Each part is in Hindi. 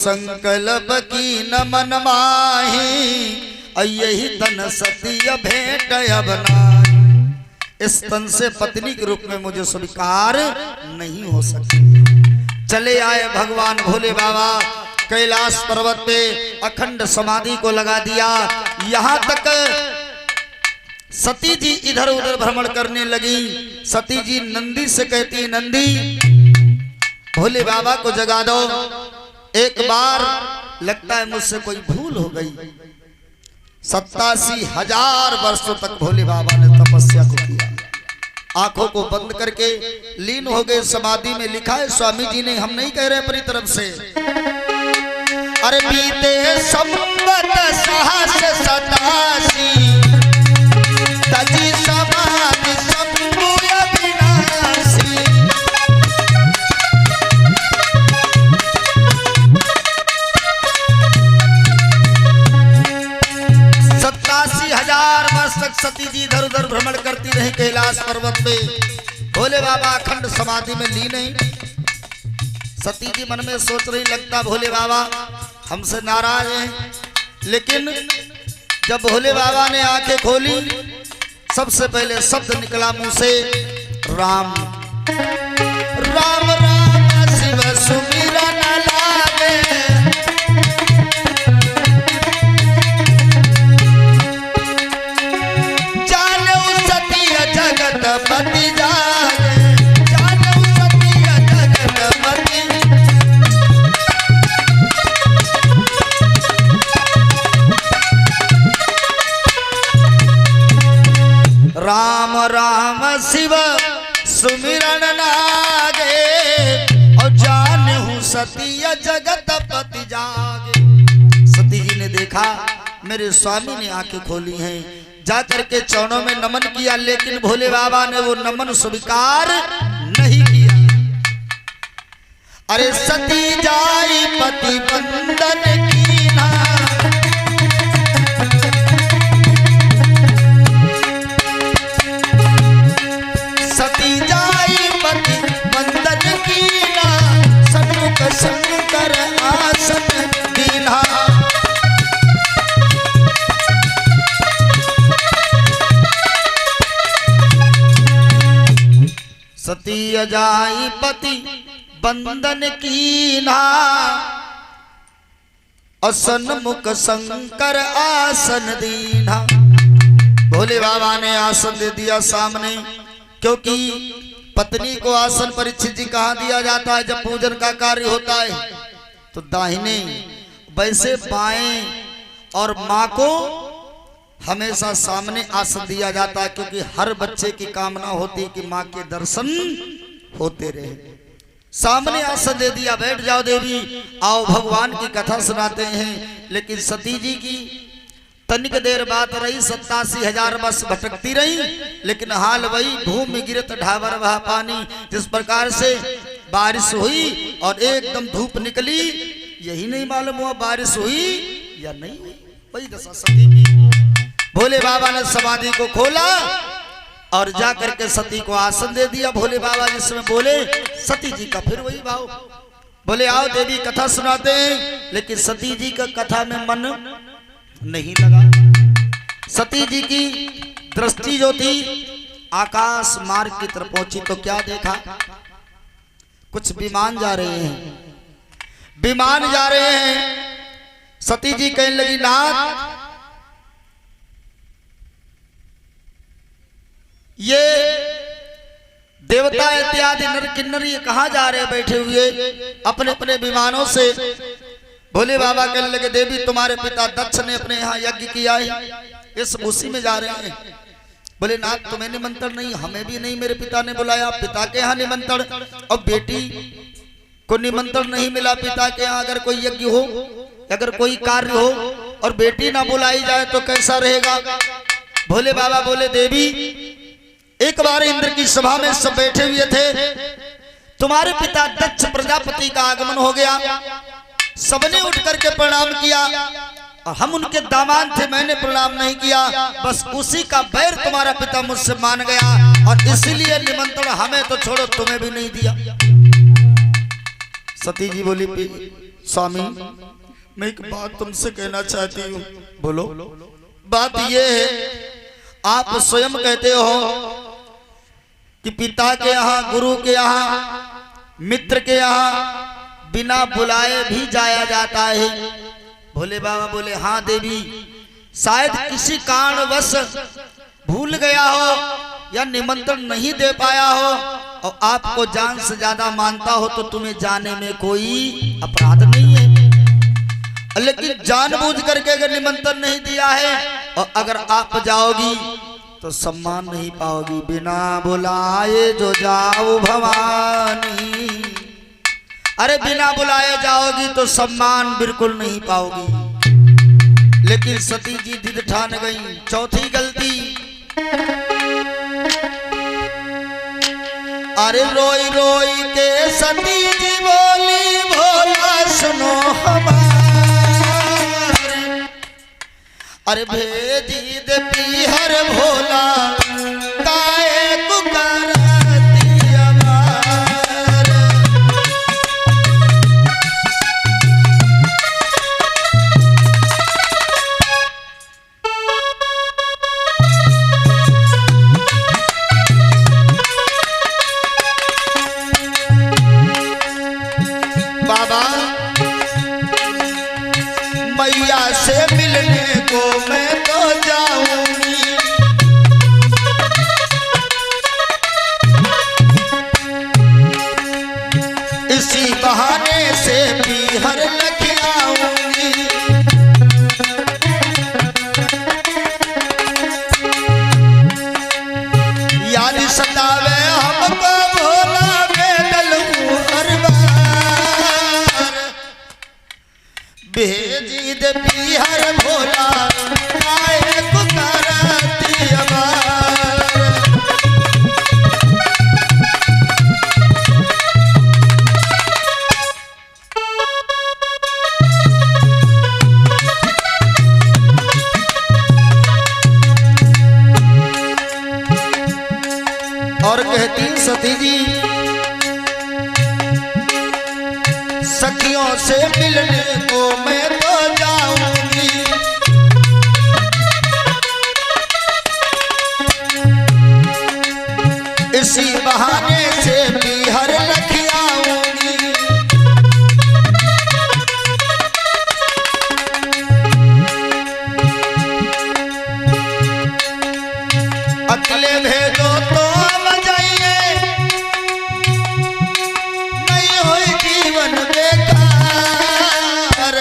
संकल्प की न मन माही यही तन सत्य भेंट अपना। इस तन से पत्नी के रूप में मुझे स्वीकार नहीं हो सकती। चले आए भगवान भोले बाबा कैलाश पर्वत पे अखंड समाधि को लगा दिया। यहाँ तक सती जी इधर उधर भ्रमण करने लगी। सती जी नंदी से कहती, नंदी भोले बाबा को जगा दो, एक बार लगता है मुझसे कोई भूल हो गई। 87,000 वर्षों तक भोले बाबा ने तपस्या को किया। आंखों को बंद करके लीन हो गए समाधि में। लिखा है स्वामी जी ने, हम नहीं कह रहे अपनी तरफ से। अरे बीते संवत सहस 87 तजी समाधि शंभु अविनाशी। 87,000 वर्ष तक सती जी इधर उधर भ्रमण करती रही कैलाश पर्वत पे। भोले बाबा अखंड समाधि में लीन हैं। सती जी मन में सोच रही, लगता भोले बाबा हमसे नाराज हैं। लेकिन जब भोले बाबा ने आंखें खोली, सबसे पहले शब्द निकला मुंह से, राम राम राम शिव सुमिरन लागे। पति जागे, जानू सत्य जगतपति। राम राम शिव सुमिरन लागे, और जानू सत्य जगतपति जागे। सती जी ने देखा मेरे स्वामी ने आंखें खोली हैं, जाकर के चरणों में नमन किया। लेकिन भोले बाबा ने वो नमन स्वीकार नहीं किया। अरे सती जाई पति बंदन कीना, सती जाई पति बंदन कीना, सन्मुख शंकर आसन दीना। सती जाई पति बंदन कीना, असन्मुख शंकर आसन दीना। भोले बाबा ने आसन दे दिया सामने, क्योंकि पत्नी को आसन परीक्षित जी कहाँ दिया जाता है जब पूजन का कार्य होता है? तो दाहिने, वैसे बाएं, और माँ को हमेशा सामने आसन दिया जाता है, क्योंकि हर बच्चे की कामना होती है कि माँ के दर्शन होते रहे। सामने आसन दे दिया, बैठ जाओ देवी, आओ भगवान की कथा सुनाते हैं। लेकिन सती जी की तनिक देर बात रही, 87,000 वर्ष भटकती रही, लेकिन हाल वही, भूमि गिरत ढाबर वह पानी। जिस प्रकार से बारिश हुई और एकदम धूप निकली, यही नहीं मालूम हुआ बारिश हुई या नहीं हुई। वही दशा सती की। भोले बाबा ने समाधि को खोला और जाकर के सती को आसन दे दिया। भोले बाबा जिसमें बोले, सती जी का फिर वही भाव, बोले आओ देवी कथा सुनाते हैं। लेकिन सती जी का कथा में मन नहीं लगा। सती जी की दृष्टि जो थी आकाश मार्ग की तरफ पहुंची, तो क्या देखा? कुछ विमान जा रहे हैं, विमान जा रहे हैं। सती जी कहने लगी, नाथ ये देवता इत्यादि नर किन्नर ये कहाँ जा रहे हैं बैठे हुए अपने अपने विमानों से? भोले बाबा कहने लगे, देवी तुम्हारे पिता दक्ष ने अपने यहाँ यज्ञ किया है, इस उसी में जा रहे हैं। बोले नाथ तुम्हें निमंत्रण नहीं, हमें भी नहीं, मेरे पिता ने बुलाया। पिता के यहाँ निमंत्रण, और बेटी को निमंत्रण नहीं मिला। पिता के यहाँ अगर कोई यज्ञ हो, अगर कोई कार्य हो और बेटी ना बुलाई जाए तो कैसा रहेगा? भोले बाबा बोले, देवी एक बार इंद्र की सभा में सब बैठे हुए थे, तुम्हारे पिता दक्ष प्रजापति का आगमन हो गया, सबने उठ करके प्रणाम किया, और हम उनके दामाद थे, मैंने प्रणाम नहीं किया। बस उसी का बैर तुम्हारा पिता मुझसे मान गया, और इसीलिए निमंत्रण हमें तो छोड़ो तुम्हें भी नहीं दिया। सती जी बोली, स्वामी मैं एक बात तुमसे कहना चाहती हूँ। बोलो। बात ये है, आप स्वयं कहते हो कि पिता के यहाँ, गुरु के यहाँ, मित्र के यहाँ बिना बुलाए भी जाया जाता है। भोले बाबा बोले हाँ देवी, शायद किसी कारणवश भूल गया हो या निमंत्रण नहीं दे पाया हो और आपको जान से ज्यादा मानता हो तो तुम्हें जाने में कोई अपराध नहीं है। लेकिन जानबूझ करके अगर निमंत्रण नहीं दिया है और अगर आप जाओगी तो सम्मान नहीं पाओगी। बिना बुलाए जो जाओ भवानी, अरे बिना बुलाए जाओगी तो सम्मान बिल्कुल नहीं पाओगी। लेकिन सती जी जिद ठान गई। चौथी गलती, अरे रोई रोई के सती जी बोली भोला सुनो हमारे, अरे भेजी दे पीहर भोला काहे पुकारती अमार। बाबा मैया से मिलने को मैं तो जाऊंगी, इसी बहाने से पीहर लग आऊंगी। याद सतावे हमको भोला मैं डलूं हर बार, भेजी दे पीहर भोला काहे पुकारती अमार। और कहती सती जी सखियों से मिलने को मैं तो जाऊंगी, इसी बहाने से पीहर लख आऊंगी। अकेले भेजो तो अब जाइए, नहीं होई जीवन बेकार,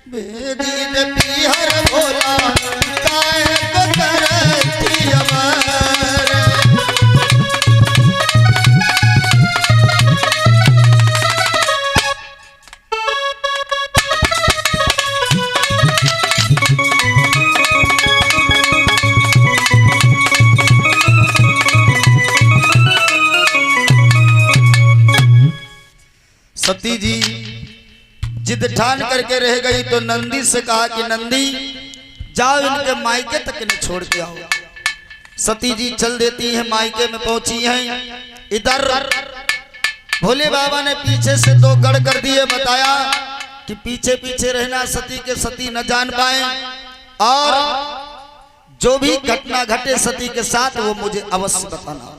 भेजी दे पीहर भोला काहे पुकारती अमार। सती जी जिद ठान करके रह गई तो नंदी से कहा कि नंदी जाओ इनके मायके तक इन्हें छोड़ के आओ। सती जी चल देती हैं, मायके में पहुंची हैं। इधर भोले बाबा ने पीछे से दो गढ़ कर दिए, बताया कि पीछे पीछे रहना, सती के सती न जान पाए और जो भी घटना घटे सती के साथ वो मुझे अवश्य बताना।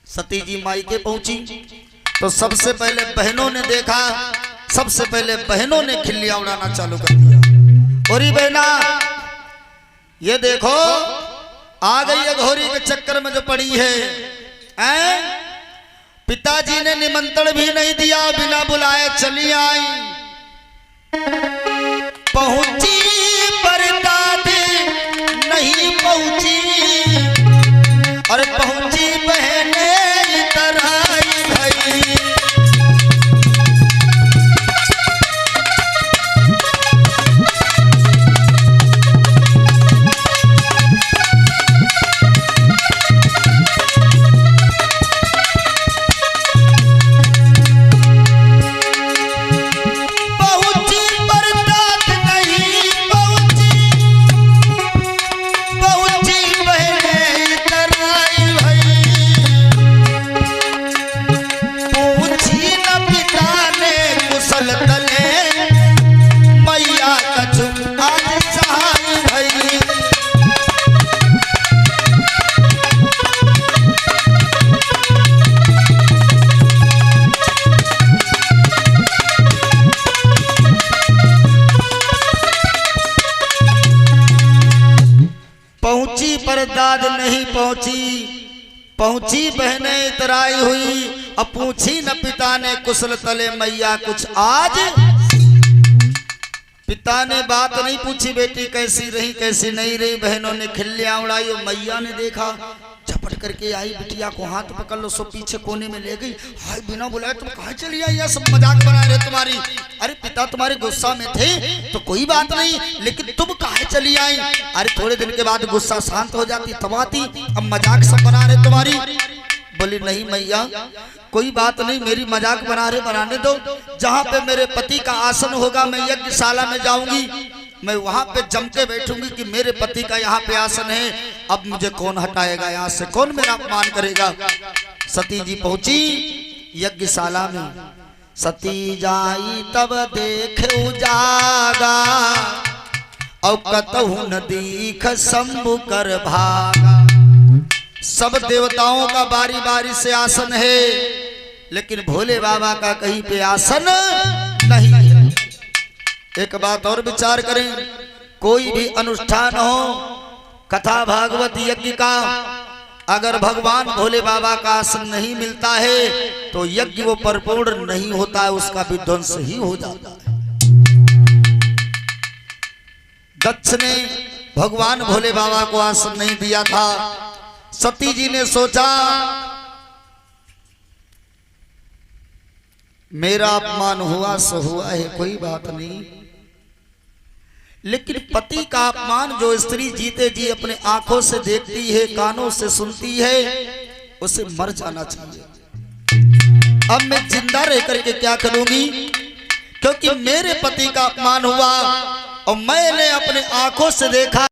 सती जी मायके पहुंची तो सबसे पहले बहनों ने देखा, सबसे पहले बहनों ने खिल्लियां उड़ाना चालू कर दिया। और बहना ये देखो आ गई है घोरी के चक्कर में जो पड़ी है। पिताजी ने निमंत्रण भी नहीं दिया, बिना बुलाए चली आई। पहुंची पर दादी नहीं पहुंची, और पहुंची बहने इधर आई भाई। पहुंची पर दाद नहीं पर दाद नहीं पहुंची बहनें इतराई हुई। अब पूछी न पिता ने कुशल तले मैया कुछ आज। पिता ने बात नहीं पूछी बेटी कैसी रही कैसी नहीं रही। बहनों ने खिल्लियां उड़ाई और मैया ने देखा झपट करके आई, बिटिया को हाथ पकड़ लो, सो पीछे कोने में ले गई। हाय बिना बुलाए तुम कहाँ चली आई, यह सब मजाक बना रहे तुम्हारी। अरे पिता तुम्हारे गुस्सा में थे तो कोई बात नहीं, लेकिन तुम कहाँ चली आई। अरे थोड़े दिन के बाद गुस्सा शांत हो जाती तब आती, अब मजाक सब बना रहे तुम्हारी। बोली नहीं मैया कोई बात नहीं, मेरी मजाक बना रहे बनाने दो। जहाँ पे मेरे पति का आसन होगा मैं यज्ञशाला में जाऊंगी, मैं वहां पे जम के बैठूंगी कि मेरे पति का यहाँ पे आसन है, अब मुझे कौन हटाएगा यहाँ से, कौन मेरा अपमान करेगा। सती जी पहुंची यज्ञशाला में। सती जाई तब देख उजागा, और कतहु न दीख शंभु कर भागा। सब देवताओं का बारी बारी से आसन है, लेकिन भोले बाबा का कहीं पे आसन नहीं है। एक बात और विचार करें, कोई भी अनुष्ठान हो, कथा भागवत यज्ञ का, अगर भगवान भोले बाबा का आसन नहीं मिलता है तो यज्ञ वो परिपूर्ण नहीं होता है, उसका विध्वंस ही हो जाता है। दक्ष ने भगवान भोले बाबा को आसन नहीं दिया था। सती जी ने सोचा मेरा अपमान हुआ सो हुआ है, कोई बात नहीं, लेकिन पति का अपमान जो स्त्री जीते जी अपने आंखों से देखती है, कानों से सुनती है, उसे मर जाना चाहिए। अब मैं जिंदा रह करके क्या करूंगी, क्योंकि मेरे पति का अपमान हुआ और मैंने अपने आंखों से देखा